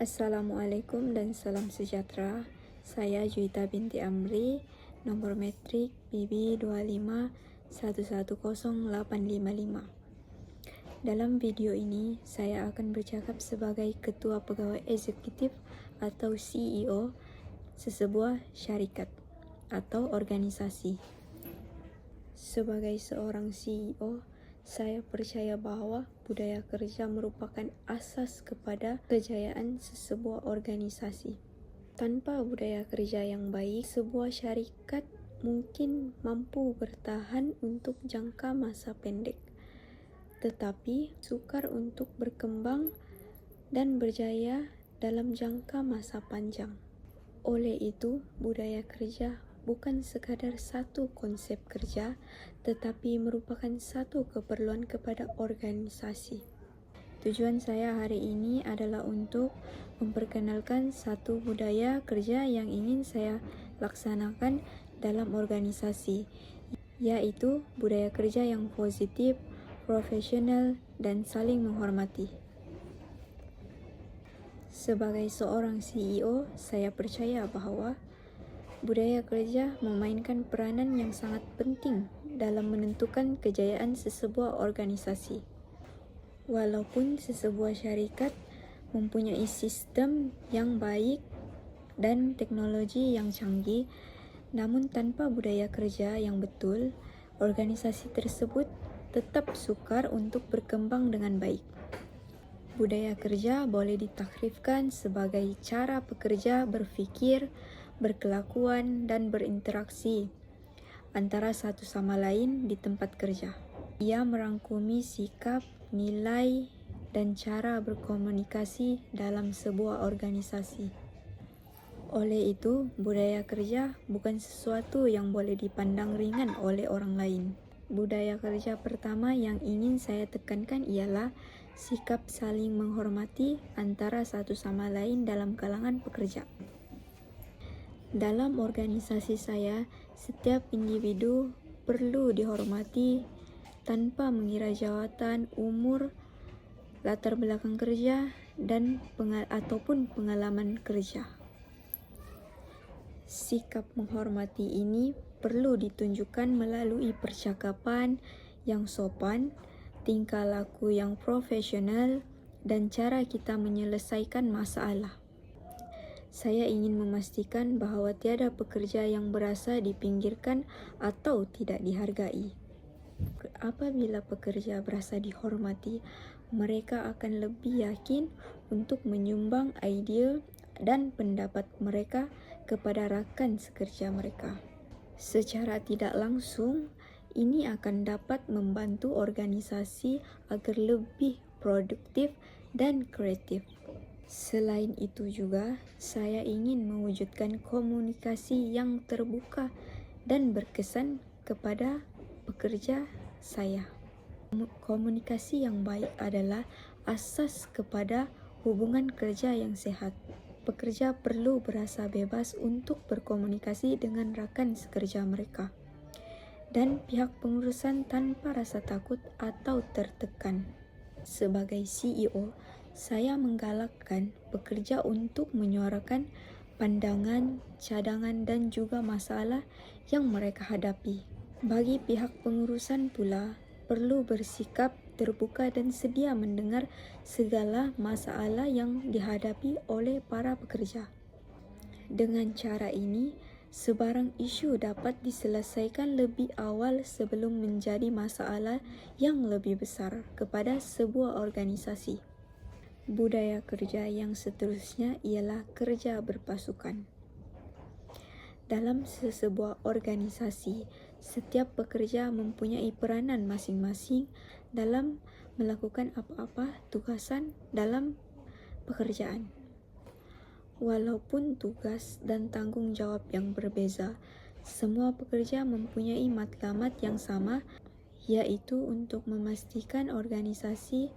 Assalamualaikum dan salam sejahtera. Saya Juwita binti Amri, nomor metrik BB25110855. Dalam video ini, saya akan bercakap sebagai Ketua Pegawai Eksekutif atau CEO sesebuah syarikat atau organisasi. Sebagai seorang CEO, saya percaya bahwa budaya kerja merupakan asas kepada kejayaan sesebuah organisasi. Tanpa budaya kerja yang baik, sebuah syarikat mungkin mampu bertahan untuk jangka masa pendek, tetapi sukar untuk berkembang dan berjaya dalam jangka masa panjang. Oleh itu, budaya kerja bukan sekadar satu konsep kerja, tetapi merupakan satu keperluan kepada organisasi. Tujuan saya hari ini adalah untuk memperkenalkan satu budaya kerja yang ingin saya laksanakan dalam organisasi, yaitu budaya kerja yang positif, profesional, dan saling menghormati. Sebagai seorang CEO, saya percaya bahwa budaya kerja memainkan peranan yang sangat penting dalam menentukan kejayaan sesebuah organisasi. Walaupun sesebuah syarikat mempunyai sistem yang baik dan teknologi yang canggih, namun tanpa budaya kerja yang betul, organisasi tersebut tetap sukar untuk berkembang dengan baik. Budaya kerja boleh ditakrifkan sebagai cara pekerja berpikir, berkelakuan, dan berinteraksi antara satu sama lain di tempat kerja. Ia merangkumi sikap, nilai, dan cara berkomunikasi dalam sebuah organisasi. Oleh itu, budaya kerja bukan sesuatu yang boleh dipandang ringan oleh orang lain. Budaya kerja pertama yang ingin saya tekankan ialah sikap saling menghormati antara satu sama lain dalam kalangan pekerja. Dalam organisasi saya, setiap individu perlu dihormati tanpa mengira jawatan, umur, latar belakang kerja, dan ataupun pengalaman kerja. Sikap menghormati ini perlu ditunjukkan melalui percakapan yang sopan, tingkah laku yang profesional, dan cara kita menyelesaikan masalah. Saya ingin memastikan bahwa tiada pekerja yang berasa dipinggirkan atau tidak dihargai. Apabila pekerja berasa dihormati, mereka akan lebih yakin untuk menyumbang idea dan pendapat mereka kepada rakan sekerja mereka. Secara tidak langsung, ini akan dapat membantu organisasi agar lebih produktif dan kreatif. Selain itu juga, saya ingin mewujudkan komunikasi yang terbuka dan berkesan kepada pekerja saya. Komunikasi yang baik adalah asas kepada hubungan kerja yang sehat. Pekerja perlu berasa bebas untuk berkomunikasi dengan rakan sekerja mereka dan pihak pengurusan tanpa rasa takut atau tertekan. Sebagai CEO, saya menggalakkan pekerja untuk menyuarakan pandangan, cadangan, dan juga masalah yang mereka hadapi. Bagi pihak pengurusan pula, perlu bersikap terbuka dan sedia mendengar segala masalah yang dihadapi oleh para pekerja. Dengan cara ini, sebarang isu dapat diselesaikan lebih awal sebelum menjadi masalah yang lebih besar kepada sebuah organisasi. Budaya kerja yang seterusnya ialah kerja berpasukan. Dalam sesebuah organisasi, setiap pekerja mempunyai peranan masing-masing dalam melakukan apa-apa tugasan dalam pekerjaan. Walaupun tugas dan tanggung jawab yang berbeza, semua pekerja mempunyai matlamat yang sama, yaitu untuk memastikan organisasi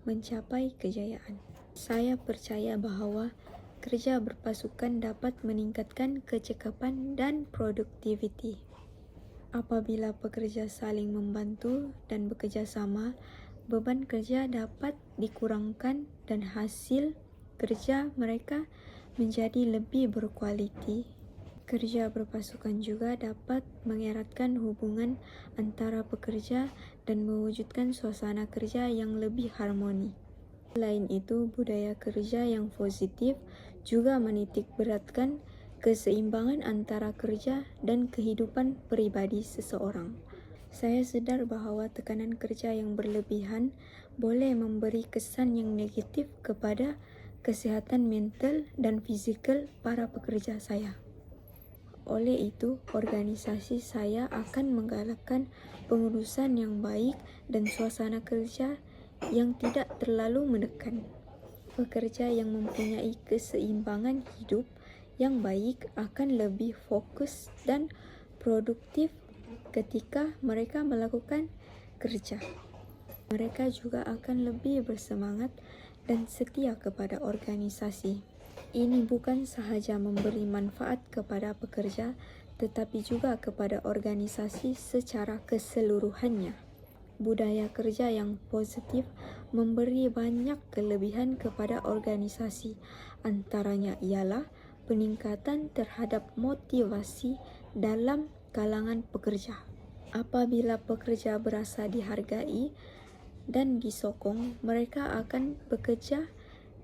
mencapai kejayaan. Saya percaya bahwa kerja berpasukan dapat meningkatkan kecekapan dan produktiviti. Apabila pekerja saling membantu dan bekerja sama, beban kerja dapat dikurangkan dan hasil kerja mereka menjadi lebih berkualiti. Kerja berpasukan juga dapat mengeratkan hubungan antara pekerja dan mewujudkan suasana kerja yang lebih harmoni. Selain itu, budaya kerja yang positif juga menitikberatkan keseimbangan antara kerja dan kehidupan pribadi seseorang. Saya sadar bahwa tekanan kerja yang berlebihan boleh memberi kesan yang negatif kepada kesehatan mental dan fizikal para pekerja saya. Oleh itu, organisasi saya akan menggalakkan pengurusan yang baik dan suasana kerja yang tidak terlalu menekan. Pekerja yang mempunyai keseimbangan hidup yang baik akan lebih fokus dan produktif ketika mereka melakukan kerja. Mereka juga akan lebih bersemangat dan setia kepada organisasi. Ini bukan sahaja memberi manfaat kepada pekerja, tetapi juga kepada organisasi secara keseluruhannya. Budaya kerja yang positif memberi banyak kelebihan kepada organisasi. Antaranya ialah peningkatan terhadap motivasi dalam kalangan pekerja. Apabila pekerja berasa dihargai dan disokong, mereka akan bekerja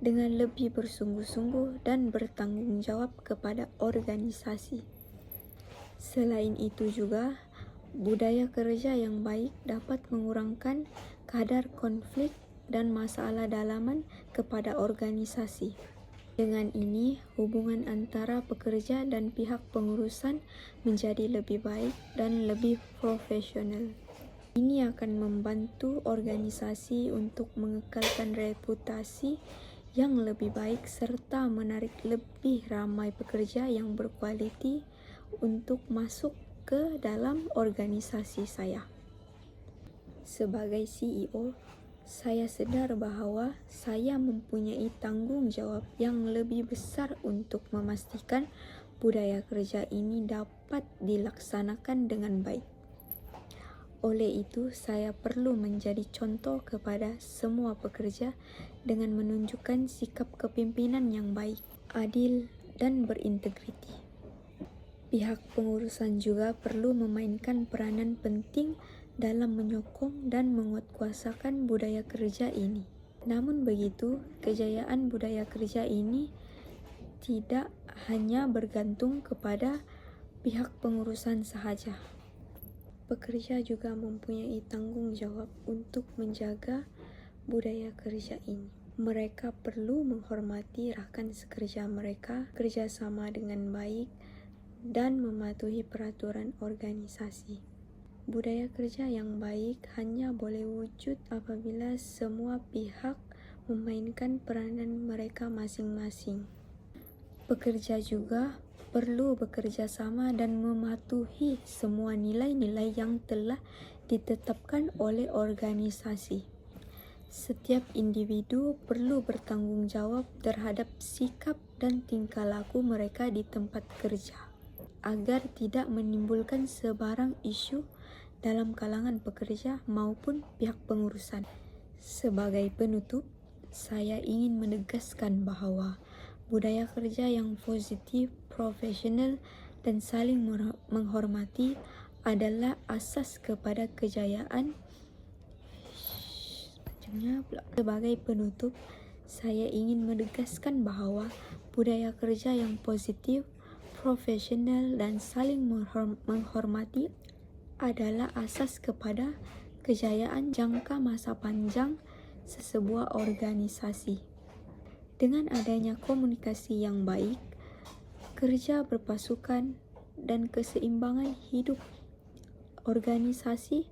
dengan lebih bersungguh-sungguh dan bertanggung jawab kepada organisasi. Selain itu juga, budaya kerja yang baik dapat mengurangkan kadar konflik dan masalah dalaman kepada organisasi. Dengan ini, hubungan antara pekerja dan pihak pengurusan menjadi lebih baik dan lebih profesional. Ini akan membantu organisasi untuk mengekalkan reputasi yang lebih baik serta menarik lebih ramai pekerja yang berkualiti untuk masuk ke dalam organisasi saya. Sebagai CEO, saya sadar bahwa saya mempunyai tanggung jawab yang lebih besar untuk memastikan budaya kerja ini dapat dilaksanakan dengan baik. Oleh itu, saya perlu menjadi contoh kepada semua pekerja dengan menunjukkan sikap kepimpinan yang baik, adil, dan berintegriti. Pihak pengurusan juga perlu memainkan peranan penting dalam menyokong dan menguatkuasakan budaya kerja ini. Namun begitu, kejayaan budaya kerja ini tidak hanya bergantung kepada pihak pengurusan sahaja. Pekerja juga mempunyai tanggung jawab untuk menjaga budaya kerja ini. Mereka perlu menghormati rakan sekerja mereka, kerjasama dengan baik, dan mematuhi peraturan organisasi. Budaya kerja yang baik hanya boleh wujud apabila semua pihak memainkan peranan mereka masing-masing. Pekerja juga perlu bekerja sama dan mematuhi semua nilai-nilai yang telah ditetapkan oleh organisasi. Setiap individu perlu bertanggung jawab terhadap sikap dan tingkah laku mereka di tempat kerja, agar tidak menimbulkan sebarang isu dalam kalangan pekerja maupun pihak pengurusan. Sebagai penutup, saya ingin menegaskan bahwa budaya kerja yang positif, profesional, dan saling menghormati adalah asas kepada kejayaan. Sebagai penutup, saya ingin menegaskan bahwa budaya kerja yang positif, profesional, dan saling menghormati adalah asas kepada kejayaan jangka masa panjang sesebuah organisasi. Dengan adanya komunikasi yang baik, kerja berpasukan, dan keseimbangan hidup, organisasi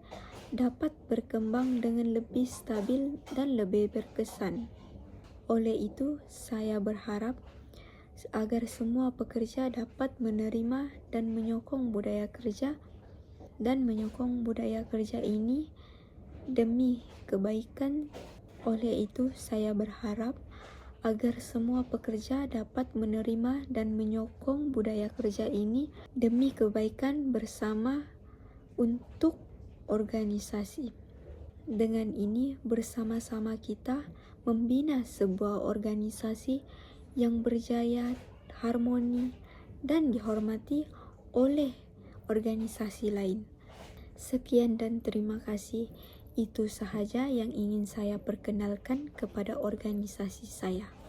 dapat berkembang dengan lebih stabil dan lebih berkesan. Oleh itu, saya berharap agar semua pekerja dapat menerima dan menyokong budaya kerja ini demi kebaikan. Oleh itu, saya berharap agar semua pekerja dapat menerima dan menyokong budaya kerja ini demi kebaikan bersama untuk organisasi. Dengan ini, bersama-sama kita membina sebuah organisasi yang berjaya, harmoni, dan dihormati oleh organisasi lain. Sekian dan terima kasih. Itu sahaja yang ingin saya perkenalkan kepada organisasi saya.